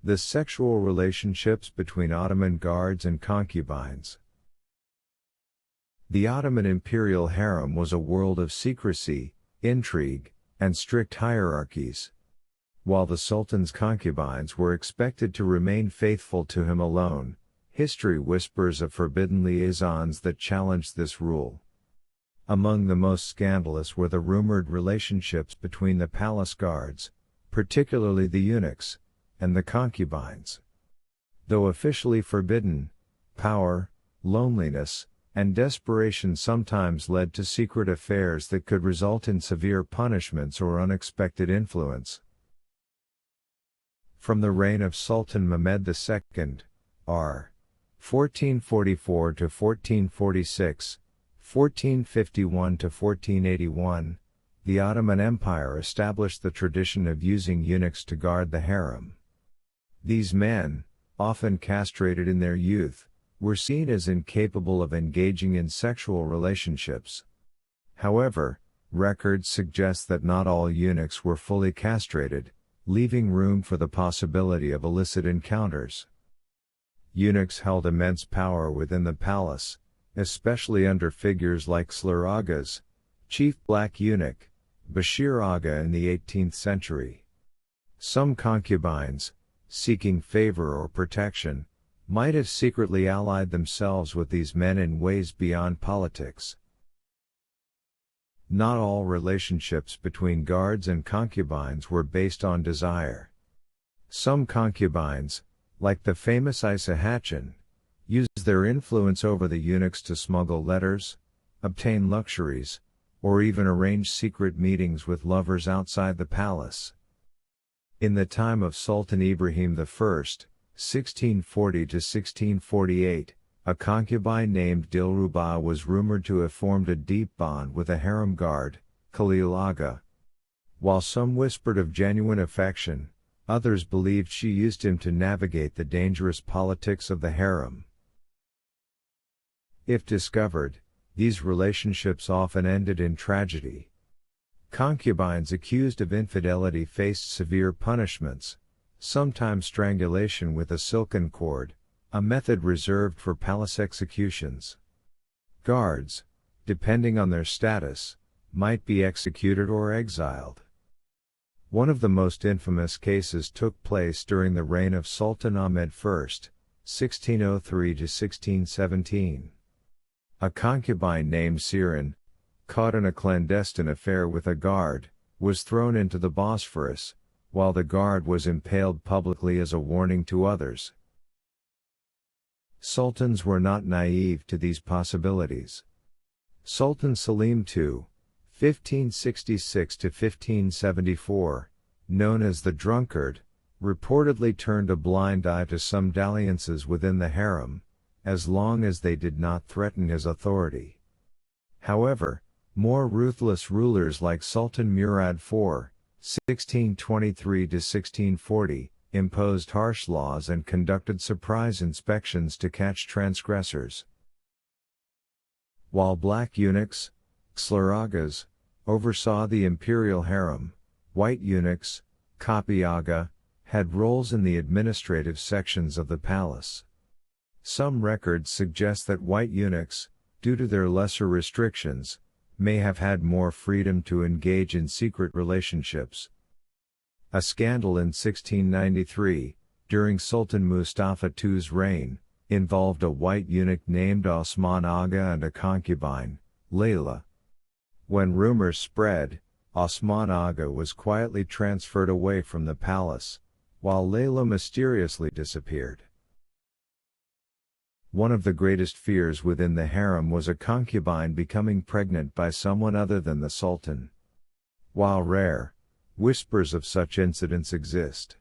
The sexual relationships between Ottoman guards and concubines. The Ottoman imperial harem was a world of secrecy, intrigue, and strict hierarchies. While the Sultan's concubines were expected to remain faithful to him alone, history whispers of forbidden liaisons that challenged this rule. Among the most scandalous were the rumored relationships between the palace guards, particularly the eunuchs, and the concubines. Though officially forbidden, power, loneliness, and desperation sometimes led to secret affairs that could result in severe punishments or unexpected influence. From the reign of Sultan Mehmed II, r. 1444 to 1446, 1451 to 1481, the Ottoman Empire established the tradition of using eunuchs to guard the harem. These men, often castrated in their youth, were seen as incapable of engaging in sexual relationships. However, records suggest that not all eunuchs were fully castrated, leaving room for the possibility of illicit encounters. Eunuchs held immense power within the palace, especially under figures like Slur Aga's, Chief Black Eunuch, Bashir Aga in the 18th century. Some concubines, seeking favor or protection, might have secretly allied themselves with these men in ways beyond politics. Not all relationships between guards and concubines were based on desire. Some concubines, like the famous Isa Hatchin, used their influence over the eunuchs to smuggle letters, obtain luxuries, or even arrange secret meetings with lovers outside the palace. In the time of Sultan Ibrahim I, 1640 to 1648, a concubine named Dilruba was rumored to have formed a deep bond with a harem guard, Khalil Aga. While some whispered of genuine affection, others believed she used him to navigate the dangerous politics of the harem. If discovered, these relationships often ended in tragedy. Concubines accused of infidelity faced severe punishments, sometimes strangulation with a silken cord, a method reserved for palace executions. Guards, depending on their status, might be executed or exiled. One of the most infamous cases took place during the reign of Sultan Ahmed I, 1603 to 1617. A concubine named Sirin, caught in a clandestine affair with a guard, was thrown into the Bosphorus, while the guard was impaled publicly as a warning to others. Sultans were not naive to these possibilities. Sultan Selim II, 1566 to 1574, known as the Drunkard, reportedly turned a blind eye to some dalliances within the harem, as long as they did not threaten his authority. However, more ruthless rulers like Sultan Murad IV, 1623 to 1640, imposed harsh laws and conducted surprise inspections to catch transgressors. While black eunuchs, Xlaragas, oversaw the imperial harem, white eunuchs, Kapi Aga, had roles in the administrative sections of the palace. Some records suggest that white eunuchs, due to their lesser restrictions, may have had more freedom to engage in secret relationships. A scandal in 1693, during Sultan Mustafa II's reign, involved a white eunuch named Osman Aga and a concubine, Layla. When rumors spread, Osman Aga was quietly transferred away from the palace, while Layla mysteriously disappeared. One of the greatest fears within the harem was a concubine becoming pregnant by someone other than the Sultan. While rare, whispers of such incidents exist.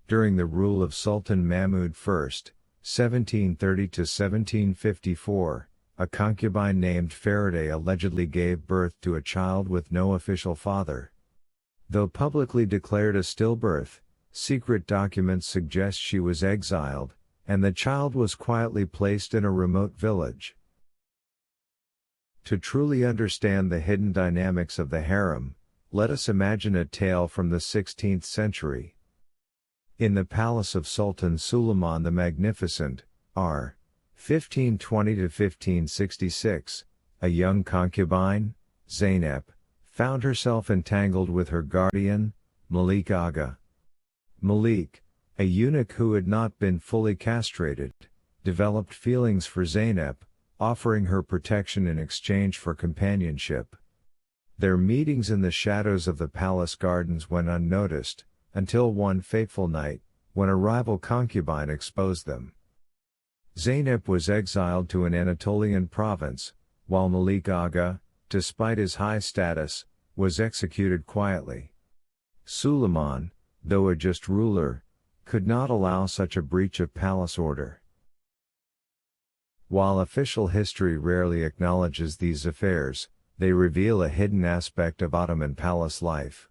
During the rule of Sultan Mahmud I, 1730 to 1754, a concubine named Faraday allegedly gave birth to a child with no official father. Though publicly declared a stillbirth, secret documents suggest she was exiled, and the child was quietly placed in a remote village. To truly understand the hidden dynamics of the harem, let us imagine a tale from the 16th century. In the palace of Sultan Suleiman the Magnificent, r. 1520–1566, a young concubine, Zeynep, found herself entangled with her guardian, Malik Aga. Malik, a eunuch who had not been fully castrated, developed feelings for Zeynep, offering her protection in exchange for companionship. Their meetings in the shadows of the palace gardens went unnoticed, until one fateful night, when a rival concubine exposed them. Zeynep was exiled to an Anatolian province, while Malik Aga, despite his high status, was executed quietly. Suleiman, though a just ruler, could not allow such a breach of palace order. While official history rarely acknowledges these affairs, they reveal a hidden aspect of Ottoman palace life.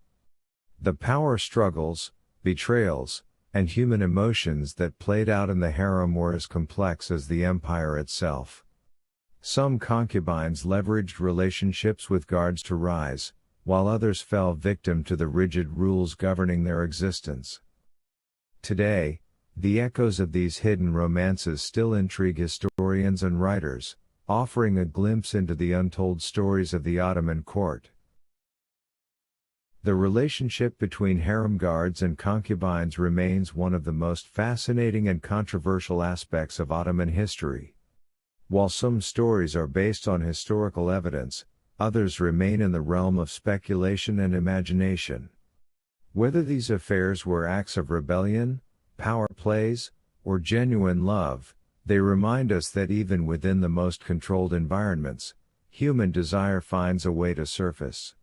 The power struggles, betrayals, and human emotions that played out in the harem were as complex as the empire itself. Some concubines leveraged relationships with guards to rise, while others fell victim to the rigid rules governing their existence. Today, the echoes of these hidden romances still intrigue historians and writers, offering a glimpse into the untold stories of the Ottoman court. The relationship between harem guards and concubines remains one of the most fascinating and controversial aspects of Ottoman history. While some stories are based on historical evidence, others remain in the realm of speculation and imagination. Whether these affairs were acts of rebellion, power plays, or genuine love, they remind us that even within the most controlled environments, human desire finds a way to surface.